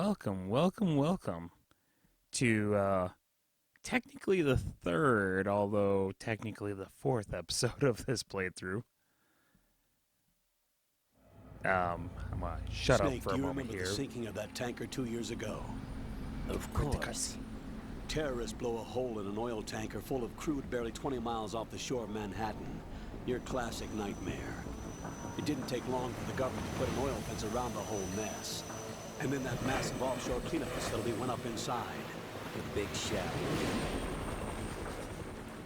welcome to technically the third, although technically the fourth episode of this playthrough. I'm gonna shut up Snake, for do a you moment remember here. the sinking of that tanker 2 years ago? Of course. Terrorists blow a hole in an oil tanker full of crude barely 20 miles off the shore of Manhattan. Your classic nightmare. It didn't take long for the government to put an oil fence around the whole mess. And then that massive offshore cleanup facility went up inside. The big shell.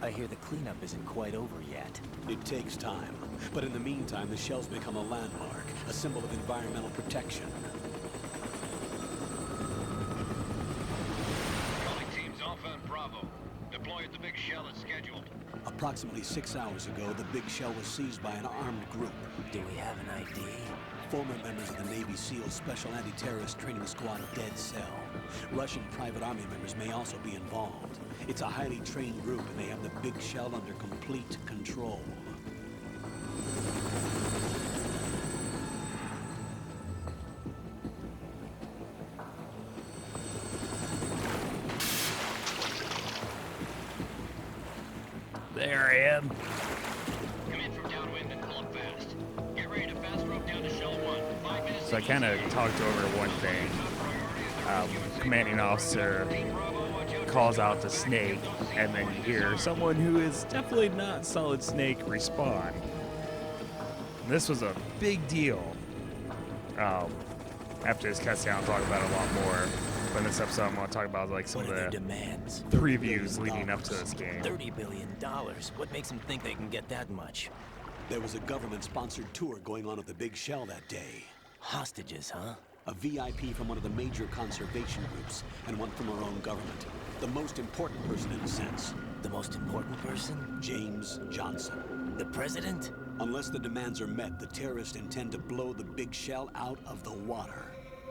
I hear the cleanup isn't quite over yet. It takes time. But in the meantime, the shell's become a landmark, a symbol of environmental protection. Calling teams Alpha and Bravo. Deploy at the big shell as scheduled. Approximately 6 hours ago, the big shell was seized by an armed group. Do we have an ID? Former members of the Navy SEAL Special Anti-Terrorist Training Squad Dead Cell. Russian private army members may also be involved. It's a highly trained group and they have the big shell under complete control. There I am. Come in from downwind and pull up fast. Get ready to fast rope down to shell 1. 5 minutes. So I kind of talked over one thing. Commanding officer calls out to Snake, and then you hear someone who is definitely not Solid Snake respond. And this was a big deal. After this cutscene, I'll talk about it a lot more. But in this episode, I'm going to talk about like some What of are their the demands? previews leading up to this game. $30 billion. What makes them think they can get that much? There was a government-sponsored tour going on at the big shell that day. Hostages, huh? A VIP from one of the major conservation groups, and one from our own government. The most important person in a sense. The most important person? James Johnson. The president? Unless the demands are met, the terrorists intend to blow the big shell out of the water.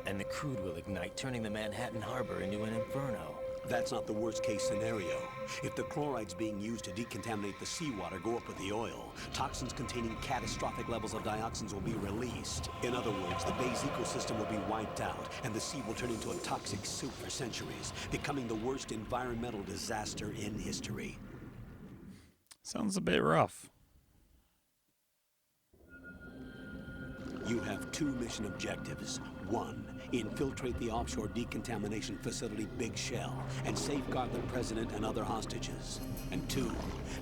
And the crude will ignite, turning the Manhattan Harbor into an inferno. That's not the worst-case scenario. If the chlorides being used to decontaminate the seawater go up with the oil, toxins containing catastrophic levels of dioxins will be released. In other words, the bay's ecosystem will be wiped out, and the sea will turn into a toxic soup for centuries, becoming the worst environmental disaster in history. Sounds a bit rough. You have 2 mission objectives. 1, infiltrate the offshore decontamination facility Big Shell and safeguard the president and other hostages. And 2,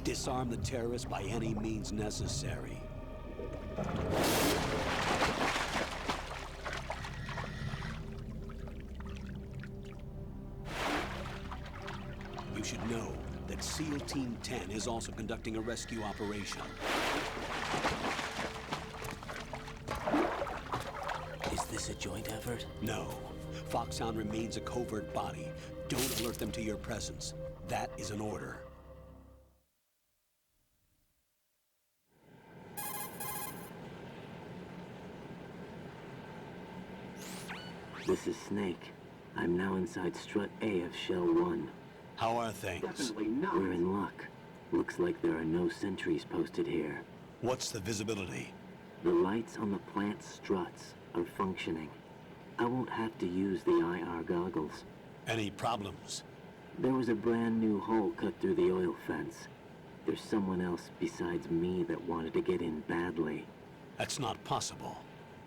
disarm the terrorists by any means necessary. You should know that SEAL Team 10 is also conducting a rescue operation. Is this a joint effort? No. Foxhound remains a covert body. Don't alert them to your presence. That is an order. This is Snake. I'm now inside Strut A of Shell 1. How are things? We're in luck. Looks like there are no sentries posted here. What's the visibility? The lights on the plant struts are functioning. I won't have to use the IR goggles. Any problems? There was a brand new hole cut through the oil fence. There's someone else besides me that wanted to get in badly. That's not possible.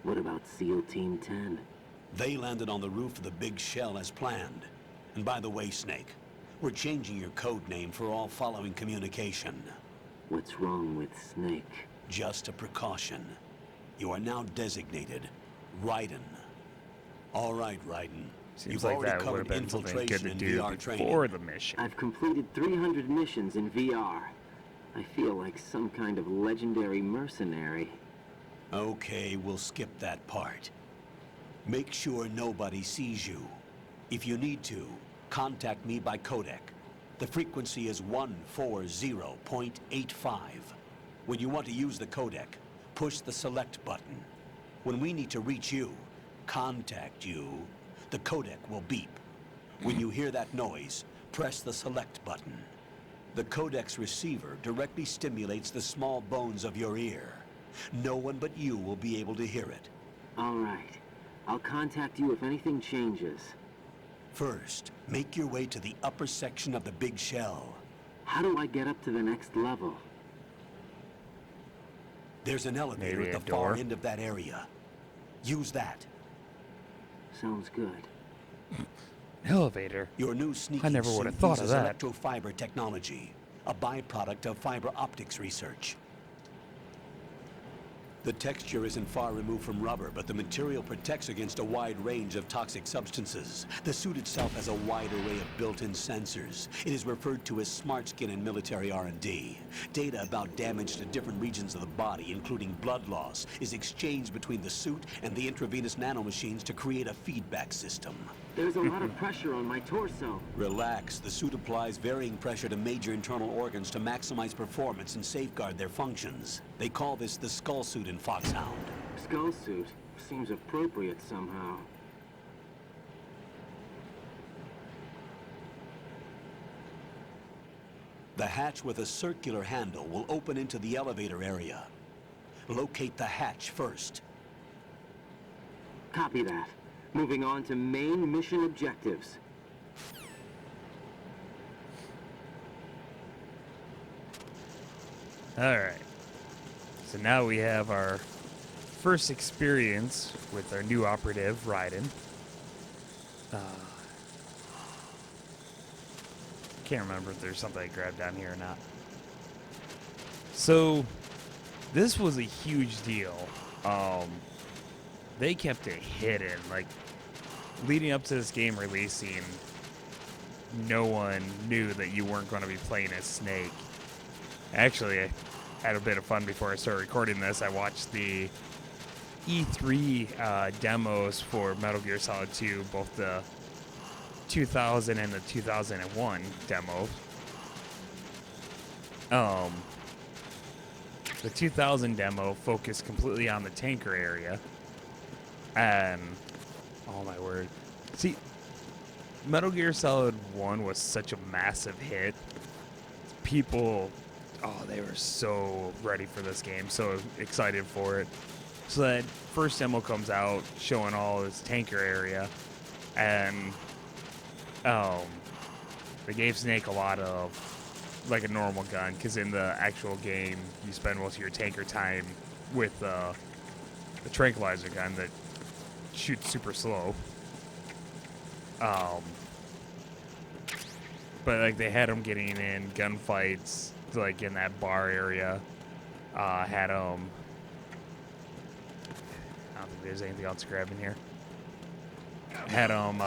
What about SEAL Team 10? They landed on the roof of the Big Shell as planned. And by the way, Snake, we're changing your code name for all following communication. What's wrong with Snake? Just a precaution. You are now designated Raiden. All right, Raiden. Seems You've like already that would have covered been something good infiltration to and do VR training. before the mission. I've completed 300 missions in VR. I feel like some kind of legendary mercenary. Okay, we'll skip that part. Make sure nobody sees you. If you need to, contact me by codec. The frequency is 140.85. When you want to use the codec, push the select button. When we need to reach you, contact you, the codec will beep. When you hear that noise, press the select button. The codec's receiver directly stimulates the small bones of your ear. No one but you will be able to hear it. All right. I'll contact you if anything changes. First, make your way to the upper section of the big shell. How do I get up to the next level? There's an elevator Maybe at a the far door? end of that area. Use that. Sounds good. Elevator. Your new sneaking never would suit have thought of uses that. electrofiber technology, a byproduct of fiber optics research. The texture isn't far removed from rubber, but the material protects against a wide range of toxic substances. The suit itself has a wide array of built-in sensors. It is referred to as smart skin in military R&D. Data about damage to different regions of the body, including blood loss, is exchanged between the suit and the intravenous nanomachines to create a feedback system. There's a lot of pressure on my torso. Relax. The suit applies varying pressure to major internal organs to maximize performance and safeguard their functions. They call this the skull suit in Foxhound. Skull suit seems appropriate somehow. The hatch with a circular handle will open into the elevator area. Locate the hatch first. Copy that. Moving on to main mission objectives. Alright. So now we have our first experience with our new operative, Raiden. Can't remember if there's something I grabbed down here or not. So, this was a huge deal. They kept it hidden. Like, leading up to this game releasing, no one knew that you weren't going to be playing as Snake. Actually, I had a bit of fun before I started recording this. I watched the E3 demos for Metal Gear Solid 2, both the 2000 and the 2001 demo. The 2000 demo focused completely on the tanker area. And, oh my word. See, Metal Gear Solid 1 was such a massive hit. People, they were so ready for this game, so excited for it. So that first demo comes out showing all this tanker area, and they gave Snake a lot of, like a normal gun, because in the actual game, you spend most of your tanker time with the tranquilizer gun that shoots super slow. But like they had him getting in gunfights, like in that bar area. Had him. I don't think there's anything else to grab in here. Had him.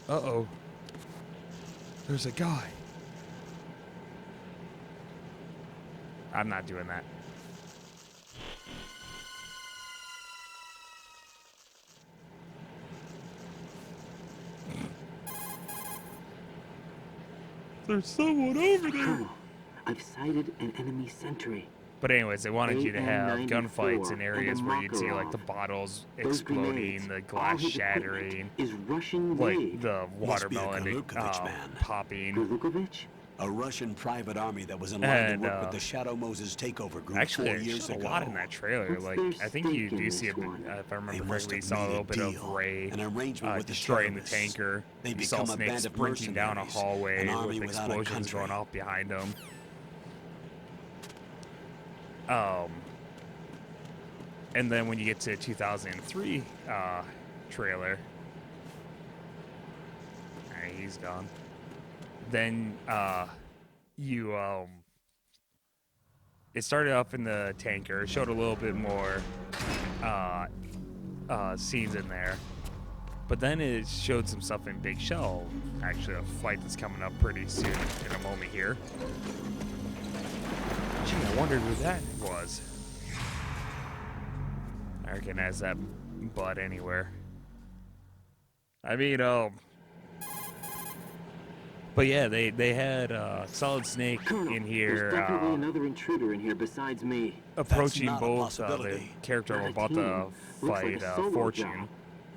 Uh-oh. There's a guy. I'm not doing that. There's someone over there. Colonel, I've sighted an enemy sentry. But anyways, they wanted you to have AM-94 gunfights in and areas a where you'd see like the Makarov. bottles Those exploding, grenades, the all glass his equipment shattering, is Russian like made. the Must be a watermelon Golukovich man. popping. Golukovich? A Russian private army that was in line to And, work with the Shadow Moses takeover group Actually, 4 there's years a ago. lot in that trailer. What's like, their I think you stake in do see a this bit, one? if I They remember must correctly, you have saw a made little bit of deal, Ray an arrangement with the destroying the terrorists. tanker. They You saw become a Snake band of sprinting down a mercenaries, hallway an army with without a explosions country. going off behind them. And then when you get to 2003 trailer, alright, he's gone. Then it started off in the tanker, showed a little bit more scenes in there, but then it showed some stuff in Big Shell. Actually, a fight that's coming up pretty soon in a moment here. Gee, I wondered who that was. I recognize that butt anywhere. I mean, but yeah, they had Solid Snake Colonel, in there's here definitely another intruder in here besides me. approaching not a both the possibility. character I'm Not a about to team. Looks like fight, a solo Fortune. job.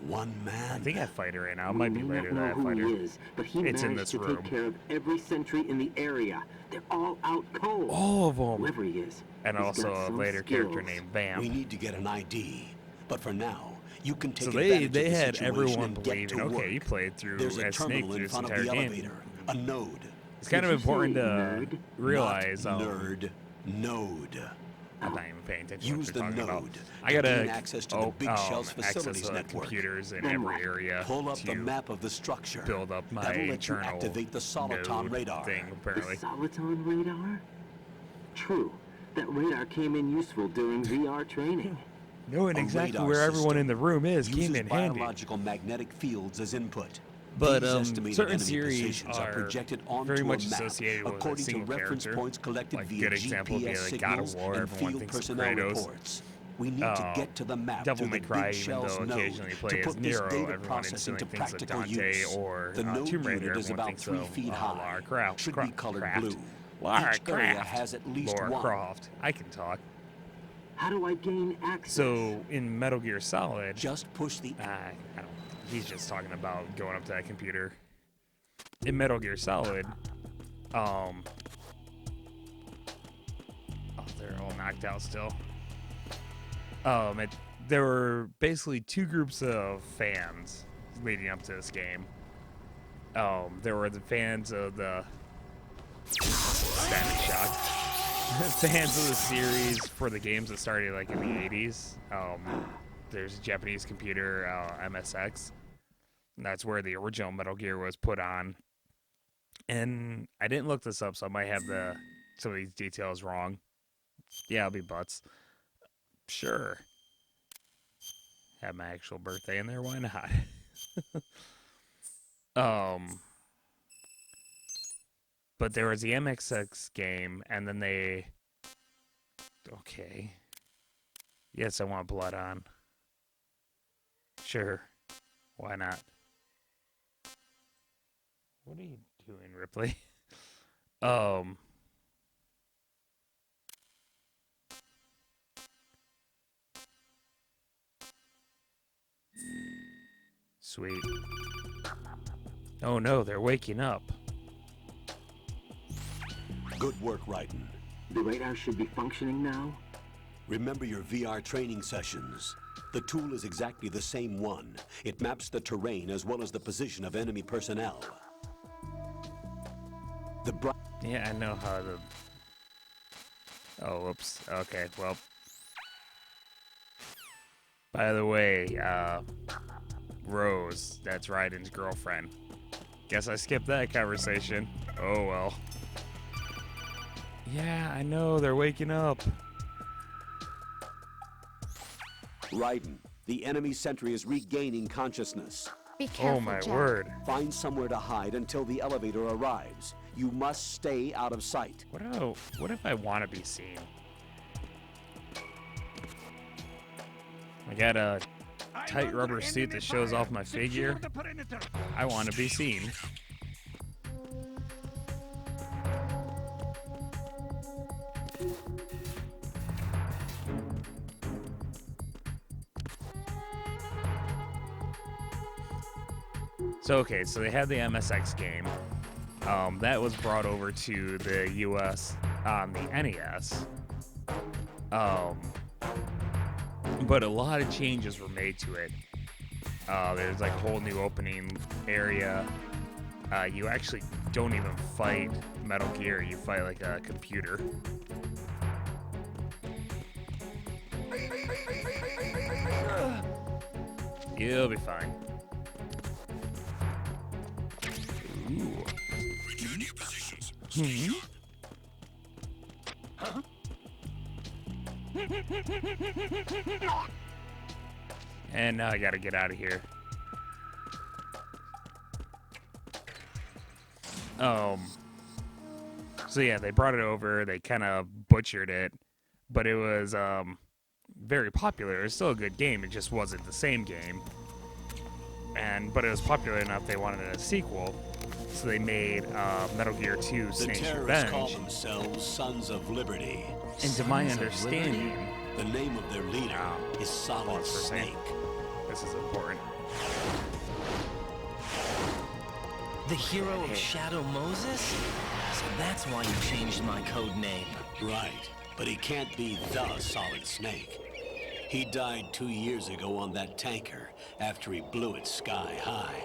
One man. I think I fight her right now. It might be We may later not that I know who fight her. he is, but he It's in managed this to room. take care of every sentry in the area. They're all out cold. All of them. Whoever he is. And he's also got a some later character skills. named Bam. We need to get an ID. But for now, you can take So advantage they of the had situation everyone and get believing, to okay, work. you played through There's a as Snake terminal through in this front of entire the game. elevator. A node. It's kind of Did you important say to nerd? realize. Not nerd. Node. I'm not even paying attention to Use what the you're talking about. node I to gotta gain access to the Big Shell's facilities access network. computers in Then every what? area Pull up the to map of the structure. build up my That'll let you internal activate the Soliton node radar. thing. The Apparently, Soliton radar? True. That radar came in useful during VR training. knowing A exactly radar where everyone system in the room is came uses in handy. biological magnetic fields as input. But These estimated certain enemy series positions are projected onto very much a map associated with a according to single reference character. points collected Like a via good example would be GPS like God of signals War. and Everyone field thinks of personnel Kratos. reports. We need to get to the map Devil through May the Cry, Big even Shell's though node occasionally you to play as put this Nero, data everyone process instantly into thinks of practical Dante use. or The node Tomb Raider. unit is Everyone about thinks 3 of feet Lara high. Croft. Should be colored Croft. blue. Lara Each area Croft. has at least Lara one. Croft. I can talk. How do I gain access? So in Metal Gear Solid, Just push the I don't. He's just talking about going up to that computer. In Metal Gear Solid, oh, they're all knocked out still. There were basically two groups of fans leading up to this game. There were the fans of the Static Shock, fans of the series for the games that started like in the 80s. There's a Japanese computer, MSX. And that's where the original Metal Gear was put on. And I didn't look this up, so I might have some of these details wrong. Yeah, I'll be butts. Sure. Have my actual birthday in there, why not? But there was the MSX game, and then they... Okay. Yes, I want blood on. Sure. Why not? What are you doing, Ripley? Sweet. Oh no, they're waking up. good work, Raiden. The radar should be functioning now? Remember your VR training sessions. The tool is exactly the same one. It maps the terrain as well as the position of enemy personnel. Yeah, I know how to... Oh, whoops. Okay, well... By the way, Rose, that's Raiden's girlfriend. Guess I skipped that conversation. Oh, well. Yeah, I know, they're waking up. Raiden, the enemy sentry is regaining consciousness. Be careful, Oh, my Jack. word. Find somewhere to hide until the elevator arrives. You must stay out of sight. What if I want to be seen? I got a tight rubber suit that shows off my figure. I want to be seen. So okay, so they had the MSX game. That was brought over to the US on the NES. But a lot of changes were made to it. There's like a whole new opening area. You actually don't even fight Metal Gear, you fight like a computer. You'll be fine. Ooh. Return to your positions. And now I gotta get out of here. So yeah, they brought it over, they kind of butchered it, but it was very popular. It was still a good game, it just wasn't the same game. But it was popular enough they wanted a sequel, so they made Metal Gear 2 The Snake's terrorists call Revenge. themselves Sons of Liberty. And to my understanding, The name of their leader is Pause Solid for a second. Snake. this is important. The hero of Shadow Moses? So that's why you changed my code name. Right, but he can't be the Solid Snake. He died 2 years ago on that tanker after he blew it sky high.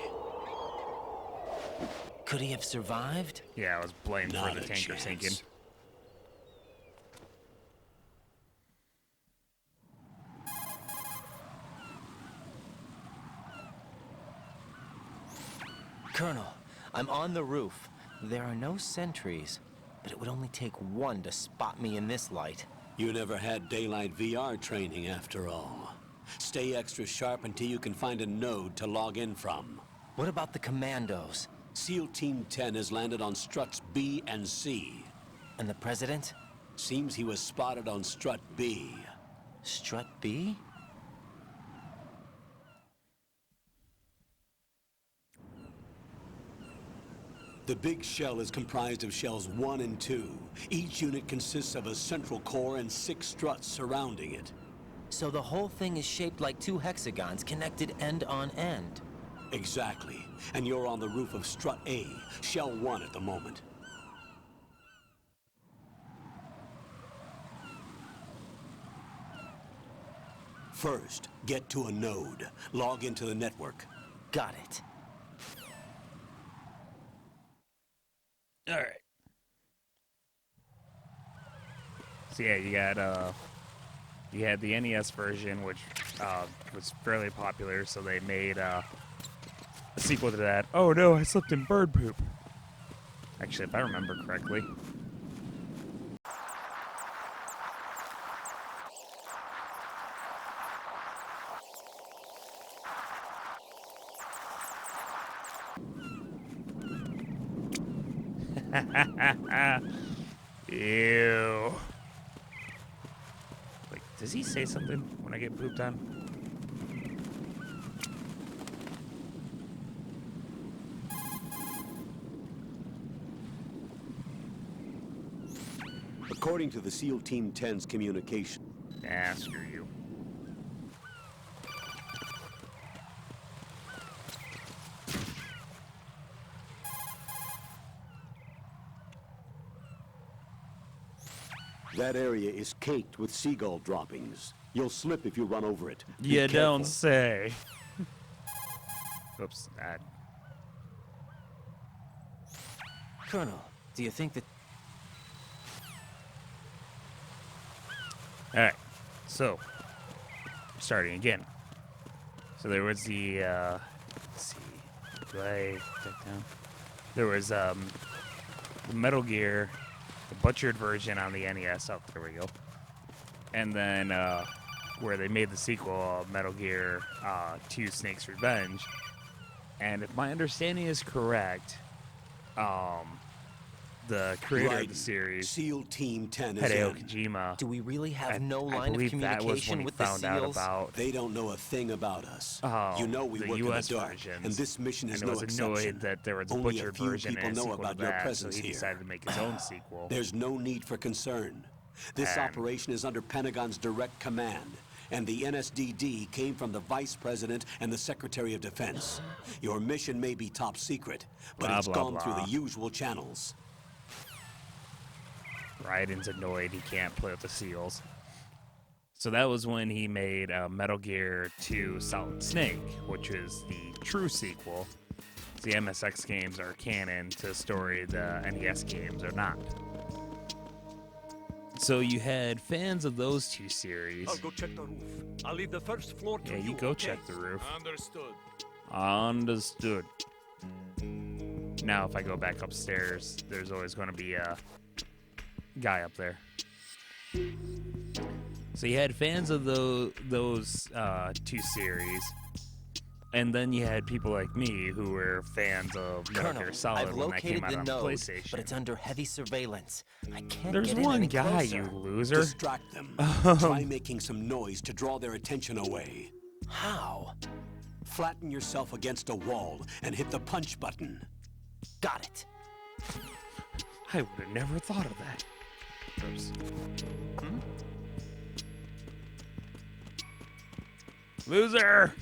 Could he have survived? Yeah, I was blamed Not for the a tanker chance. sinking. Colonel, I'm on the roof. There are no sentries, but it would only take one to spot me in this light. You never had daylight VR training after all. Stay extra sharp until you can find a node to log in from. What about the commandos? SEAL Team 10 has landed on struts B and C. And the president? Seems he was spotted on strut B. Strut B? The big shell is comprised of shells 1 and 2. Each unit consists of a central core and 6 struts surrounding it. So the whole thing is shaped like 2 hexagons connected end on end. Exactly. And you're on the roof of strut A, shell 1 at the moment. First, get to a node. Log into the network. Got it. All right. So yeah, you had the NES version, which was fairly popular. So they made a sequel to that. Oh no, I slipped in bird poop. Actually, if I remember correctly. Ew. Wait, does he say something when I get pooped on? According to the SEAL Team 10's communication, Nah, screw you. that area is caked with seagull droppings. You'll slip if you run over it. Be You don't careful. say. Oops. Colonel, do you think that... Alright. So, starting again. So there was the, let's see. Do I take down? There was, the Metal Gear, the butchered version on the NES. Oh, there we go. And then, where they made the sequel, Metal Gear 2 Snake's Revenge. And if my understanding is correct, the creator of the series, SEAL Team 10 is Hideo in. Kojima, Do we really have I no line of believe that was when communication he with the found out SEALs? about They don't know a thing about us. Oh, you know we the work US in the dark, versions, and this mission is and no was exception. annoyed that there was a Only butchered few version people and a know sequel about to your that, so presence he here. decided to make his own sequel. There's no need for concern. This And- operation is under Pentagon's direct command, and the NSDD came from the Vice President and the Secretary of Defense. Your mission may be top secret, but Blah, it's blah, gone blah. through the usual channels. Raiden's annoyed he can't play with the SEALs. So that was when he made Metal Gear 2 Solid Snake, which is the true sequel. The MSX games are canon to the story, the NES games are not. So you had fans of those two series. I'll go check the roof. I'll leave the first floor to Yeah, you. you go okay? check the roof. Understood. Understood. Now, if I go back upstairs, there's always going to be a guy up there. So you had fans of those two series, and then you had people like me who were fans of Metal Colonel, Gear Solid I've when that came located out the on node, PlayStation. but it's under heavy surveillance. I can't There's get in one any guy, closer. you loser. Distract them. Try making some noise to draw their attention away. How? Flatten yourself against a wall and hit the punch button. Got it. I would have never thought of that. Oops. Loser!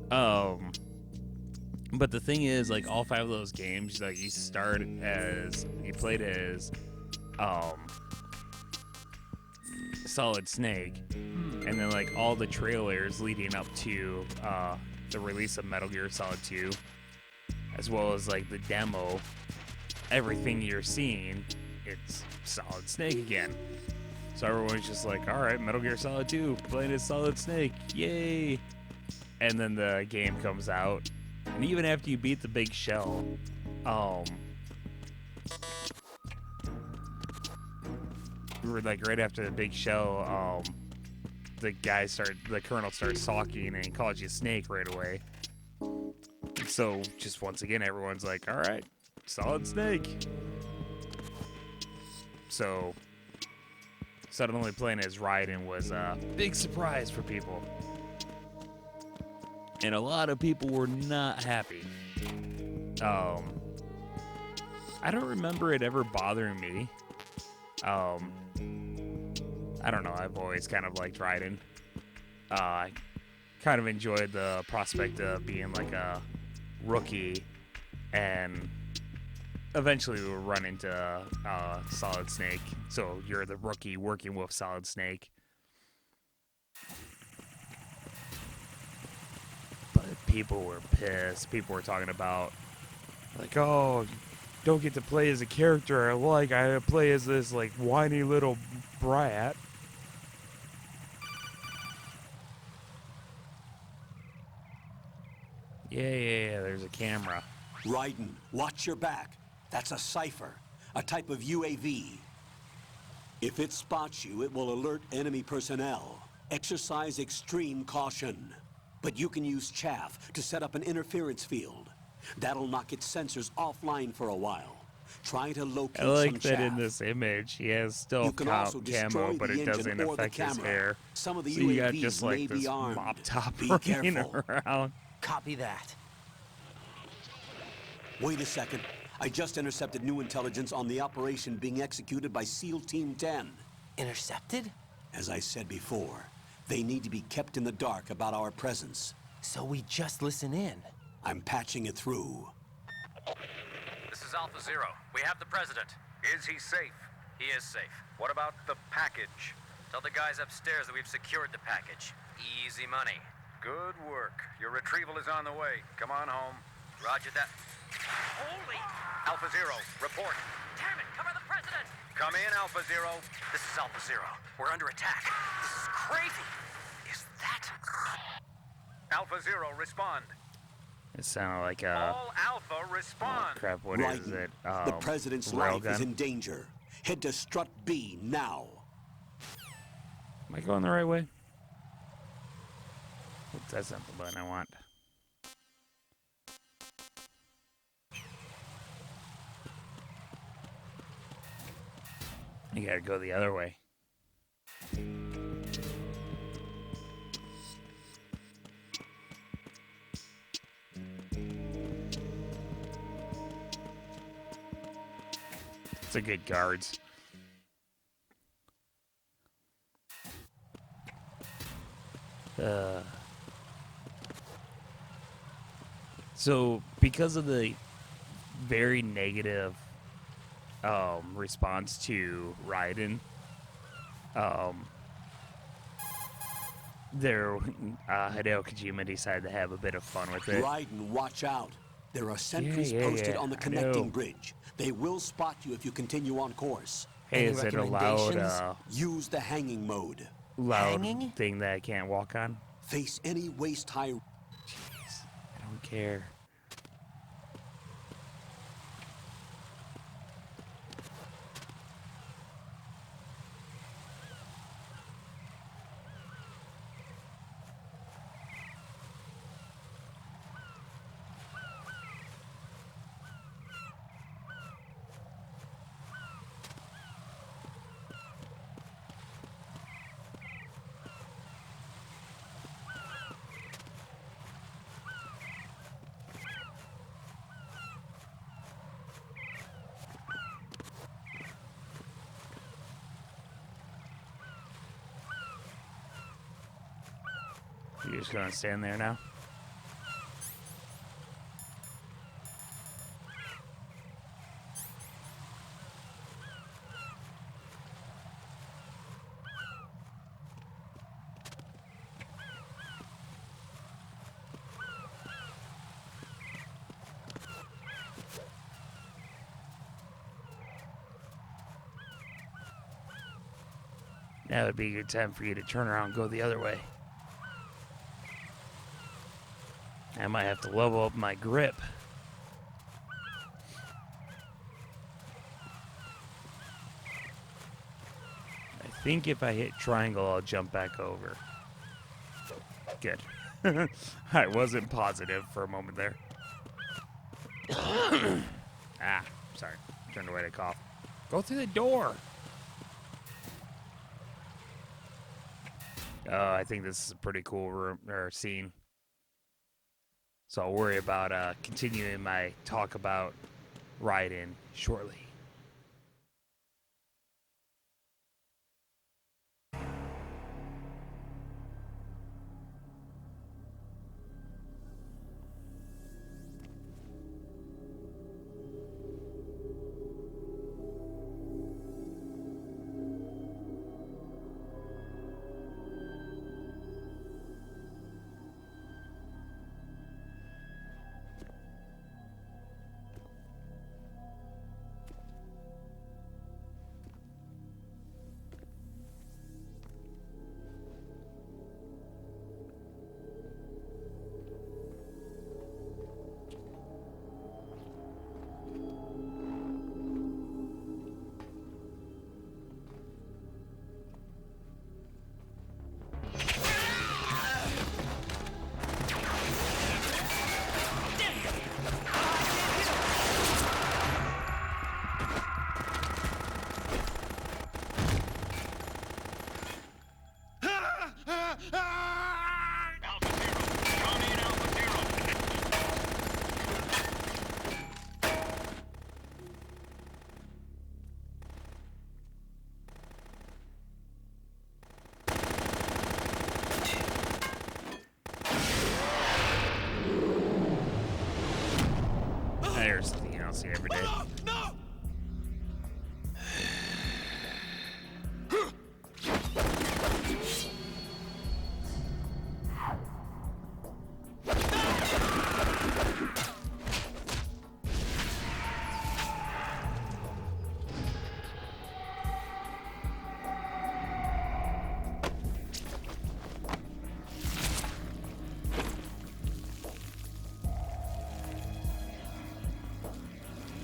But the thing is, like, all 5 of those games, like, you played as Solid Snake, and then like all the trailers leading up to the release of Metal Gear Solid 2, as well as like the demo, everything you're seeing, it's Solid Snake again. So everyone's just like, all right, Metal Gear Solid 2, playing as Solid Snake, yay! And then the game comes out, and even after you beat the big shell, like right after the big shell, the colonel starts talking and he calls you Snake right away. So just once again, everyone's like, all right, Solid Snake. So suddenly playing as Raiden was a big surprise for people. And a lot of people were not happy. I don't remember it ever bothering me. I don't know, I've always kind of liked Raiden. I kind of enjoyed the prospect of being like a rookie and eventually we'll run into Solid Snake. So you're the rookie working with Solid Snake. But people were pissed. People were talking about like, oh, don't get to play as a character I like. I play as this like whiny little brat. Yeah, there's a camera. Raiden, watch your back. That's a Cypher, a type of UAV. If it spots you, it will alert enemy personnel. Exercise extreme caution. But you can use chaff to set up an interference field. That'll knock its sensors offline for a while. Try to locate I like some that chaff. in this image he has still You can also destroy camo, but the it engine doesn't or the affect his camera. hair. Some of the So you got UAVs just may like be this armed. mop top Be running careful. around. Copy that. Wait a second. I just intercepted new intelligence on the operation being executed by SEAL Team 10. Intercepted? As I said before, they need to be kept in the dark about our presence. So we just listen in. I'm patching it through. This is Alpha Zero. We have the president. Is he safe? He is safe. What about the package? Tell the guys upstairs that we've secured the package. Easy money. Good work. Your retrieval is on the way. Come on home. Roger that. Holy! Alpha Zero, report. Damn it! Cover the president! Come in, Alpha Zero. This is Alpha Zero. We're under attack. This is crazy. Is that... Alpha Zero, respond. It sounded like a... All Alpha, respond. Crap, what is Raiden, it? the president's life is railgun? in danger. Head to Strut B now. Am I going the right way? Oops, that's not the button I want. You gotta go the other way. It's a good guards. So because of the very negative response to Raiden, Hideo Kojima decided to have a bit of fun with it. Raiden, watch out. There are sentries Yeah, posted yeah, on the I connecting know. bridge. They will spot you if you continue on course. Hey, Any is it a recommendations? Use the hanging mode. loud Hanging? thing that I can't walk on? Face any waist-high... Jeez, I don't care. You're just gonna stand there now? Now would be a good time for you to turn around and go the other way. I might have to level up my grip. I think if I hit triangle, I'll jump back over. Good. I wasn't positive for a moment there. Ah, sorry. Turned away to cough. Go through the door. Oh, I think this is a pretty cool room or scene. So I'll worry about continuing my talk about Raiden shortly. Alpha Zero. Come in, Alpha Zero. There's something you don't see every day.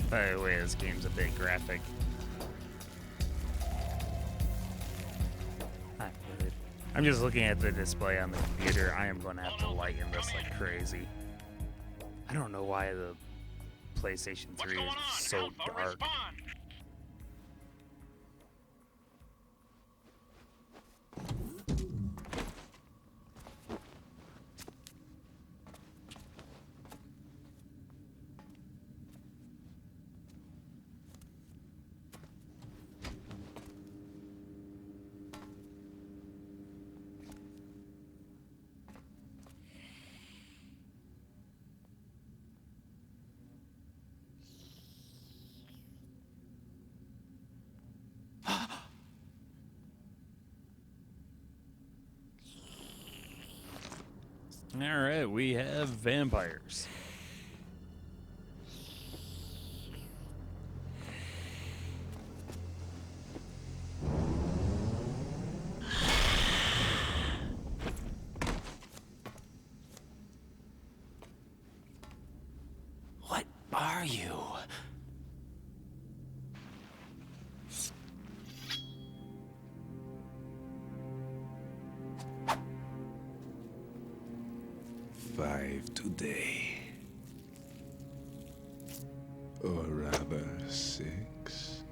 By the way, this game's a bit graphic. I'm just looking at the display on the computer. I am going to have to lighten this like crazy. I don't know why the PlayStation 3 is so Alpha, dark. respond. All right, we have vampires. What are you? Five today. Or rather, 6.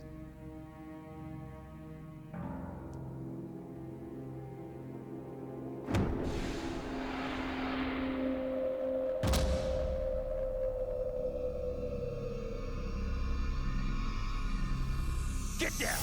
Get down.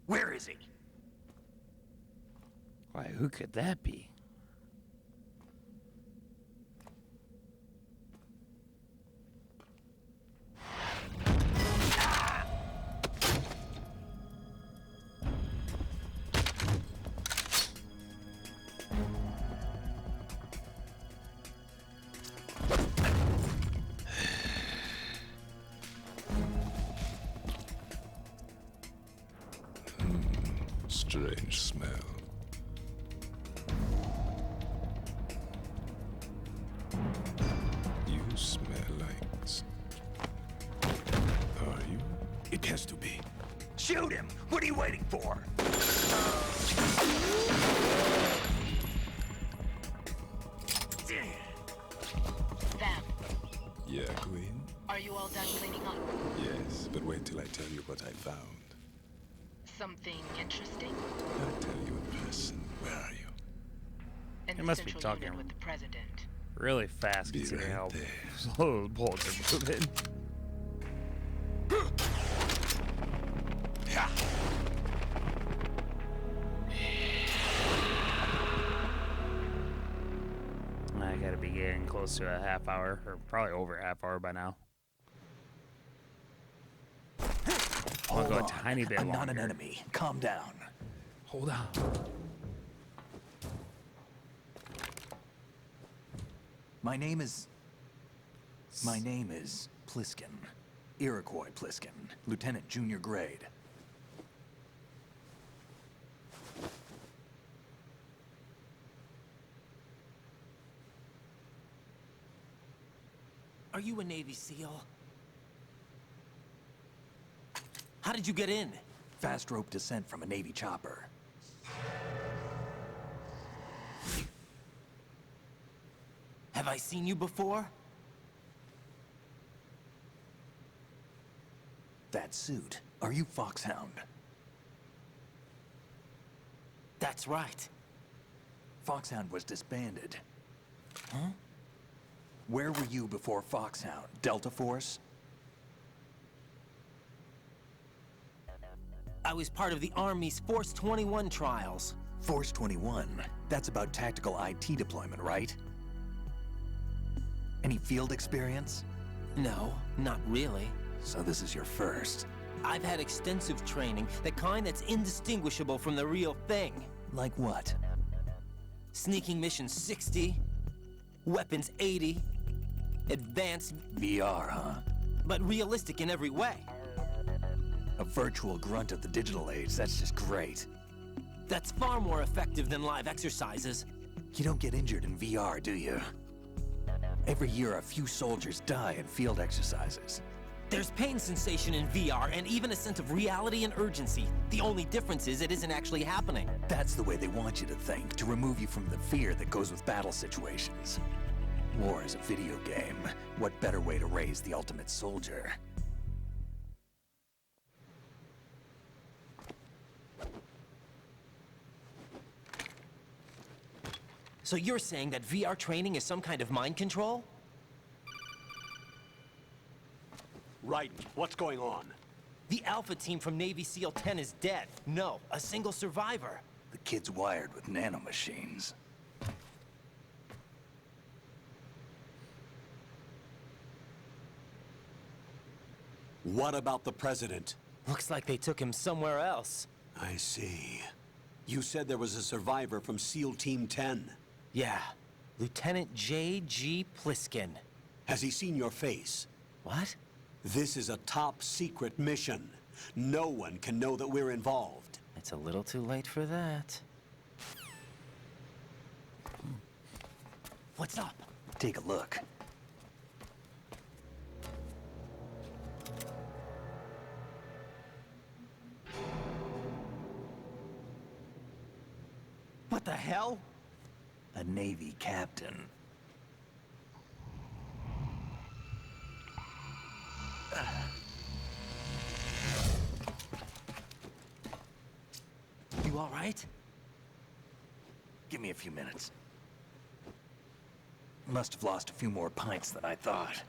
Where is he? Why, who could that be? Has to be. Shoot him! What are you waiting for? Vam, Yeah, Queen? are you all done cleaning up? Yes, but wait till I tell you what I found. Something interesting? I'll tell you in person. Where are you? In They the must be central talking unit with the president. really fast Be considering right how there. slow the bullets are moving. I gotta be getting close to a half hour, or probably over a half hour by now. I'll Hold go a on. tiny bit I'm not an longer. enemy. Calm down. Hold on. My name is Pliskin. Iroquois Pliskin, Lieutenant Junior Grade. Are you a Navy SEAL? How did you get in? Fast rope descent from a Navy chopper. Have I seen you before? That suit. Are you Foxhound? That's right. Foxhound was disbanded. Huh? Where were you before Foxhound? Delta Force? I was part of the Army's Force 21 trials. Force 21. That's about tactical IT deployment, right? Any field experience? No, not really. So this is your first. I've had extensive training, the kind that's indistinguishable from the real thing. Like what? Sneaking Mission 60, Weapons 80, Advanced, VR, huh? but realistic in every way. A virtual grunt of the digital age, that's just great. That's far more effective than live exercises. You don't get injured in VR, do you? Every year, a few soldiers die in field exercises. There's pain sensation in VR and even a sense of reality and urgency. The only difference is it isn't actually happening. That's the way they want you to think, to remove you from the fear that goes with battle situations. War is a video game. What better way to raise the ultimate soldier? So you're saying that VR training is some kind of mind control? Right. What's going on? The Alpha team from Navy SEAL 10 is dead. No, a single survivor. The kid's wired with nanomachines. What about the president? Looks like they took him somewhere else. I see. You said there was a survivor from SEAL Team 10. Yeah, Lieutenant J.G. Pliskin. Has he seen your face? What? This is a top secret mission. No one can know that we're involved. It's a little too late for that. What's up? Take a look. What the hell? A Navy captain. You all right? Give me a few minutes. Must have lost a few more pints than I thought.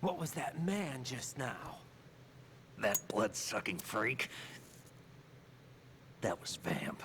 What was that man just now? That blood-sucking freak? That was Vamp.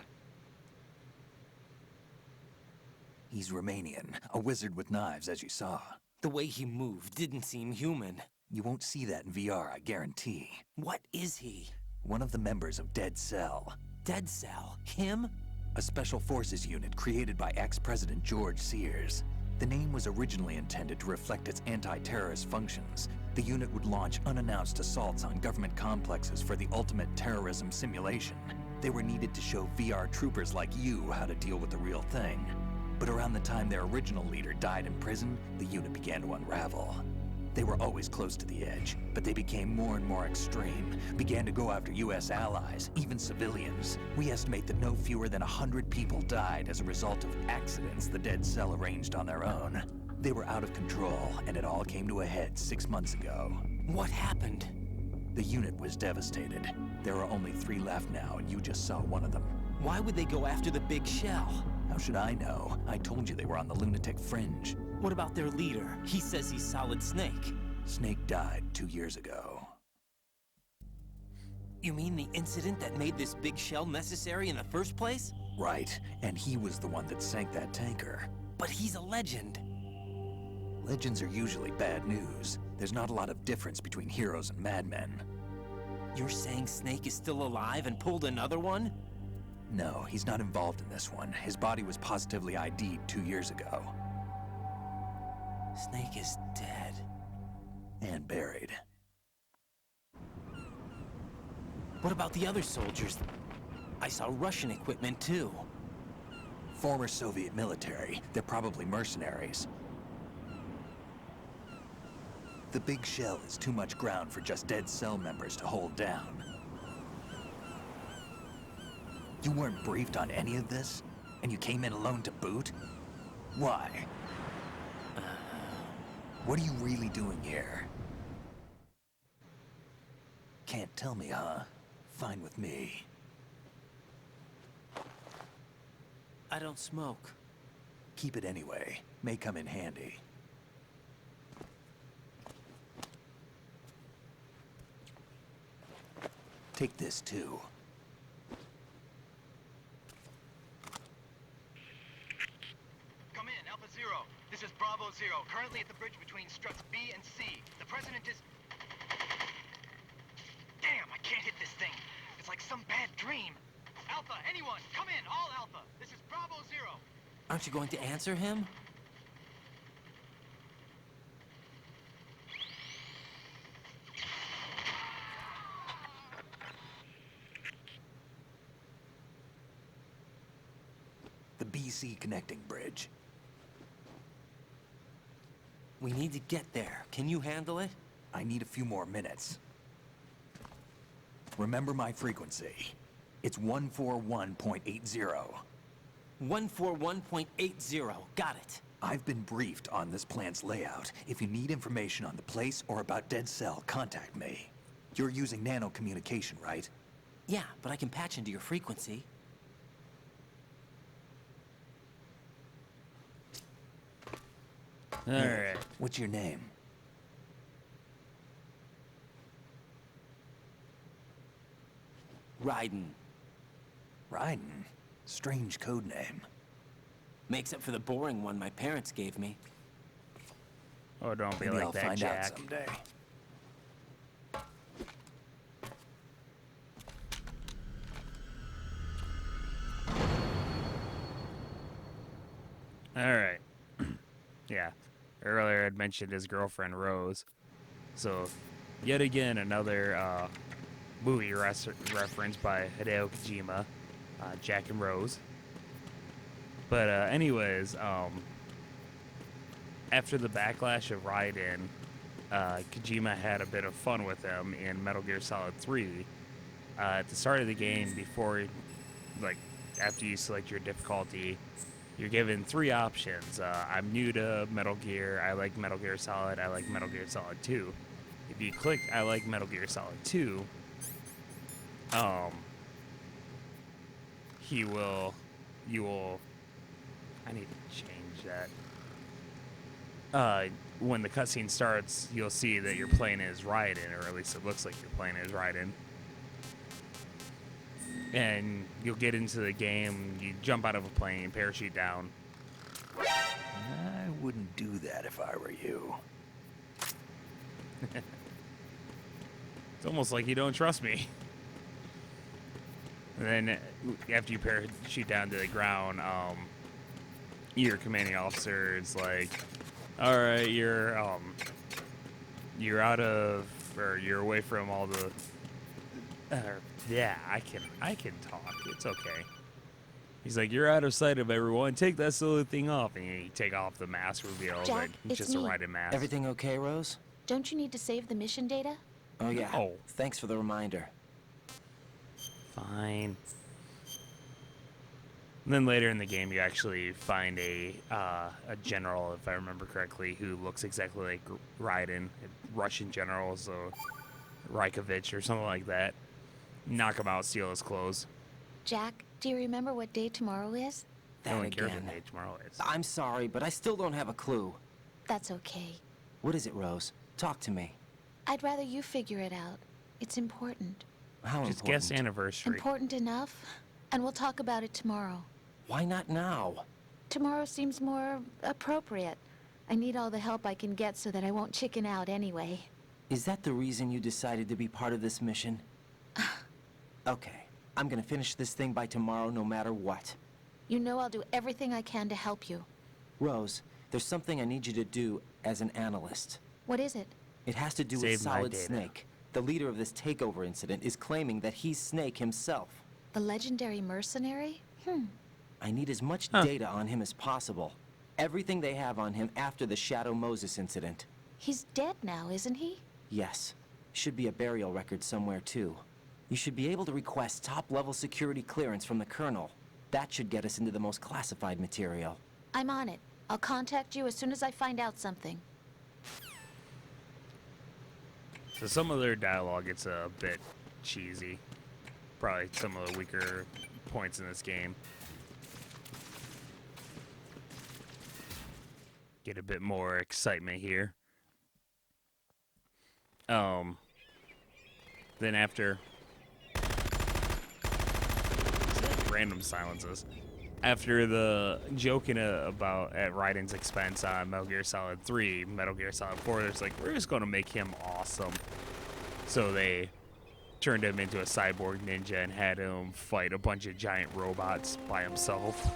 He's Romanian, a wizard with knives, as you saw. The way he moved didn't seem human. You won't see that in VR, I guarantee. What is he? One of the members of Dead Cell. Dead Cell? Him? A special forces unit created by ex-President George Sears. The name was originally intended to reflect its anti-terrorist functions. The unit would launch unannounced assaults on government complexes for the ultimate terrorism simulation. They were needed to show VR troopers like you how to deal with the real thing. But around the time their original leader died in prison, the unit began to unravel. They were always close to the edge, but they became more and more extreme, began to go after US allies, even civilians. We estimate that no fewer than 100 people died as a result of accidents the Dead Cell arranged on their own. They were out of control, and it all came to a head 6 months ago. What happened? The unit was devastated. There are only 3 left now, and you just saw one of them. Why would they go after the big shell? How should I know? I told you they were on the lunatic fringe. What about their leader? He says he's Solid Snake. Snake died 2 years ago. You mean the incident that made this big shell necessary in the first place? Right, and he was the one that sank that tanker. But he's a legend. Legends are usually bad news. There's not a lot of difference between heroes and madmen. You're saying Snake is still alive and pulled another one? No, he's not involved in this one. His body was positively ID'd 2 years ago. Snake is dead. And buried. What about the other soldiers? I saw Russian equipment too. Former Soviet military. They're probably mercenaries. The big shell is too much ground for just Dead Cell members to hold down. You weren't briefed on any of this? And you came in alone to boot? Why? What are you really doing here? Can't tell me, huh? Fine with me. I don't smoke. Keep it anyway. May come in handy. Take this too. Come in, Alpha Zero. This is Bravo Zero, currently at the bridge between struts B and C. The President is... Damn, I can't hit this thing. It's like some bad dream. Alpha, anyone, come in, all Alpha. This is Bravo Zero. Aren't you going to answer him? The BC connecting bridge. We need to get there. Can you handle it? I need a few more minutes. Remember my frequency. It's 141.80. 141.80. Got it. I've been briefed on this plant's layout. If you need information on the place or about Dead Cell, contact me. You're using nano communication, right? Yeah, but I can patch into your frequency. All right. What's your name? Raiden. Raiden. Strange code name. Makes up for the boring one my parents gave me. Oh, don't be Maybe like I'll that, find Jack. out someday. All right. Yeah. Earlier I'd mentioned his girlfriend, Rose. So, yet again, another movie reference by Hideo Kojima, Jack and Rose. But anyways, after the backlash of Raiden, Kojima had a bit of fun with him in Metal Gear Solid 3. At the start of the game, before, after you select your difficulty, you're given 3 options. I'm new to Metal Gear, I like Metal Gear Solid, I like Metal Gear Solid 2. If you click I like Metal Gear Solid 2, you will, I need to change that. When the cutscene starts, you'll see that you're playing as Raiden, or at least it looks like you're playing as Raiden. And you'll get into the game, you jump out of a plane, parachute down. I wouldn't do that if I were you. It's almost like you don't trust me. And then after you parachute down to the ground, your commanding officer is like, all right, you're out of, or you're away from all the, yeah, I can talk. It's okay. He's like, you're out of sight of everyone. Take that silly thing off. And you take off the mask reveal. Jack, Like, it's it's just a me. Raiden mask. Everything okay, Rose? Don't you need to save the mission data? Oh, yeah. Oh. Thanks for the reminder. Fine. And then later in the game, you actually find a general, if I remember correctly, who looks exactly like Raiden, a Russian general, so Raikovich or something like that. Knock him out, steal his clothes. Jack, do you remember what day tomorrow is? No That one cares again. what day tomorrow is. I'm sorry, but I still don't have a clue. That's okay. What is it, Rose? Talk to me. I'd rather you figure it out. It's important. How Just important? guess anniversary. Important enough? And we'll talk about it tomorrow. Why not now? Tomorrow seems more appropriate. I need all the help I can get so that I won't chicken out anyway. Is that the reason you decided to be part of this mission? Okay. I'm gonna finish this thing by tomorrow no matter what. You know I'll do everything I can to help you. Rose, there's something I need you to do as an analyst. What is it? It has to do Save with my Solid data. Snake. The leader of this takeover incident is claiming that he's Snake himself. The legendary mercenary? I need as much data on him as possible. Everything they have on him after the Shadow Moses incident. He's dead now, isn't he? Yes. Should be a burial record somewhere, too. You should be able to request top-level security clearance from the Colonel. That should get us into the most classified material. I'm on it. I'll contact you as soon as I find out something. So some of their dialogue gets a bit cheesy. Probably some of the weaker points in this game. Get a bit more excitement here. Then after random silences. After the joking about at Raiden's expense on Metal Gear Solid 3, Metal Gear Solid 4, it's like, we're just going to make him awesome. So they turned him into a cyborg ninja and had him fight a bunch of giant robots by himself.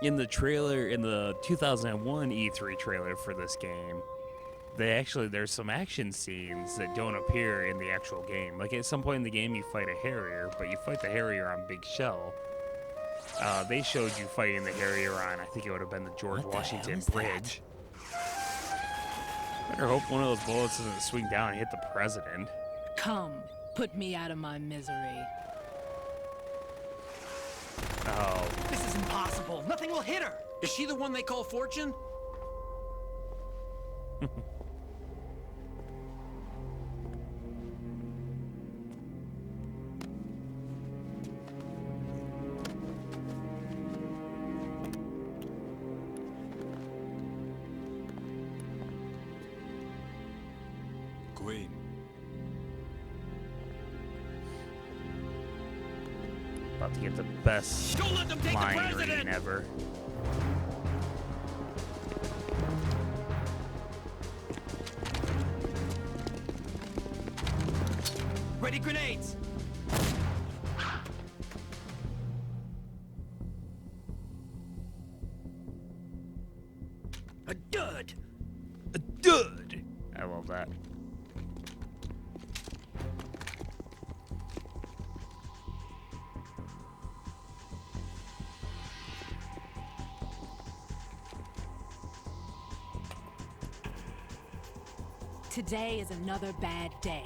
In the trailer, in the 2001 E3 trailer for this game, there's some action scenes that don't appear in the actual game. Like at some point in the game you fight a Harrier, but you fight the Harrier on Big Shell. They showed you fighting the Harrier on, I think it would have been the George Washington Bridge. Better hope one of those bullets doesn't swing down and hit the president. Come, put me out of my misery. Oh. This is impossible. Nothing will hit her. Is she the one they call Fortune? Queen. About to get the best Don't let them take the line president! reading ever. Ready grenades! A dud! A dud! I love that. Today is another bad day.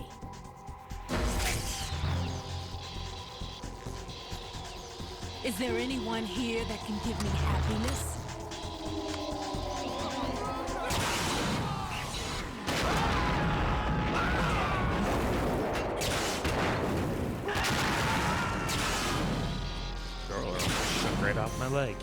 Is there anyone here that can give me happiness? Girl, shook right off my leg.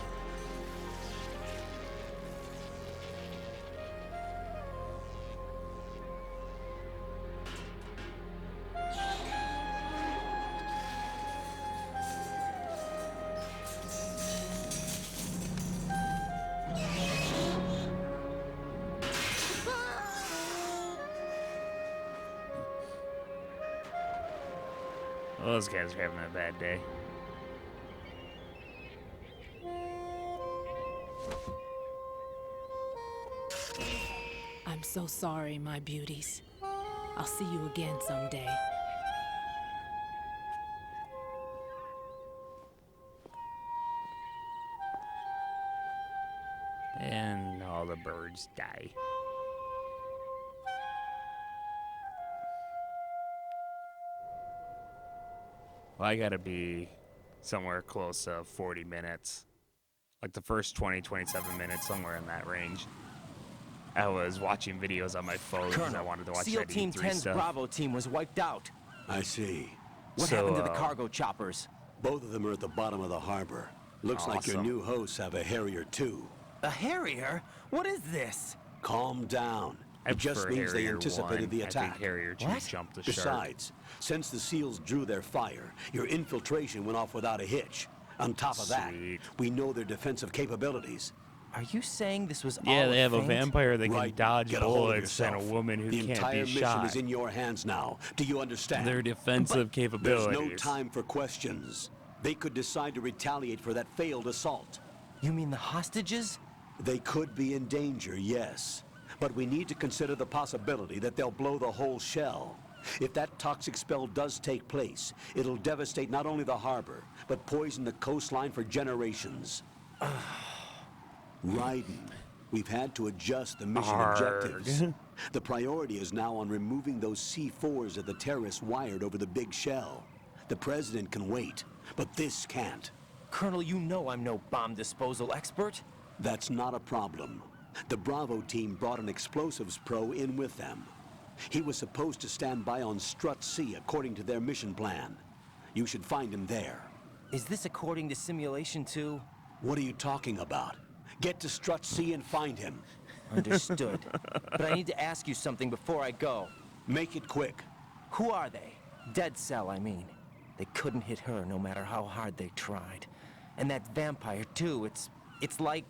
Well, those guys are having a bad day. I'm so sorry, my beauties. I'll see you again someday. And all the birds die. Well, I gotta be somewhere close to 40 minutes. Like the first 20, 27 minutes, somewhere in that range. I was watching videos on my phone because I wanted to watch SEAL that Team E3 10's stuff. Bravo team was wiped out. I see. What happened to the cargo choppers? Both of them are at the bottom of the harbor. Looks like your Awesome. new hosts have a Harrier too. A Harrier? What is this? Calm down. I It just prefer means they Harrier anticipated 1. the I attack. think Harrier 2 What? jumped the shark. Besides, since the SEALs drew their fire, your infiltration went off without a hitch. On top of that, Sweet. we know their defensive capabilities. Are you saying this was Yeah, all they have a feint? vampire that can Right. dodge Get a hold of bullets and a yourself. woman who the can't entire be mission shot. is in your hands now. Do you understand? Their defensive There's capabilities. no time for questions. They could decide to retaliate for that failed assault. You mean the hostages? They could be in danger, yes. But we need to consider the possibility that they'll blow the whole shell. If that toxic spell does take place, it'll devastate not only the harbor, but poison the coastline for generations. Raiden, we've had to adjust the mission objectives. The priority is now on removing those C4s that the terrorists wired over the big shell. The president can wait, but this can't. Colonel, you know I'm no bomb disposal expert. That's not a problem. The Bravo team brought an explosives pro in with them. He was supposed to stand by on Strut C according to their mission plan. You should find him there. Is this according to simulation too? What are you talking about? Get to Strut C and find him. Understood. But I need to ask you something before I go. Make it quick. Who are they? Dead Cell, I mean. They couldn't hit her no matter how hard they tried. And that vampire too, it's like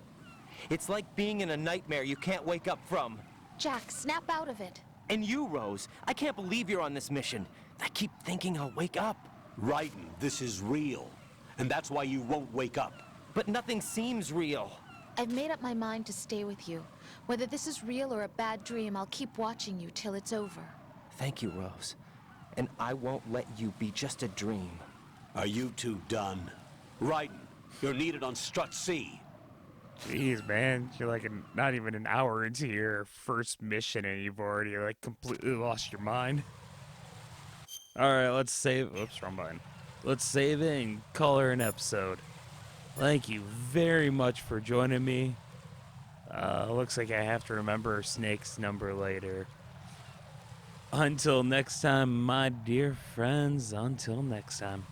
being in a nightmare you can't wake up from. Jack, snap out of it. And you, Rose, I can't believe you're on this mission. I keep thinking I'll wake up. Raiden, this is real. And that's why you won't wake up. But nothing seems real. I've made up my mind to stay with you. Whether this is real or a bad dream, I'll keep watching you till it's over. Thank you, Rose. And I won't let you be just a dream. Are you two done? Raiden, you're needed on Strut C. Jeez, man, you're like not even an hour into your first mission and you've already like completely lost your mind. All right, let's save. Oops, wrong button. Let's save it and call her an episode. Thank you very much for joining me. Looks like I have to remember Snake's number later. Until next time, my dear friends. Until next time.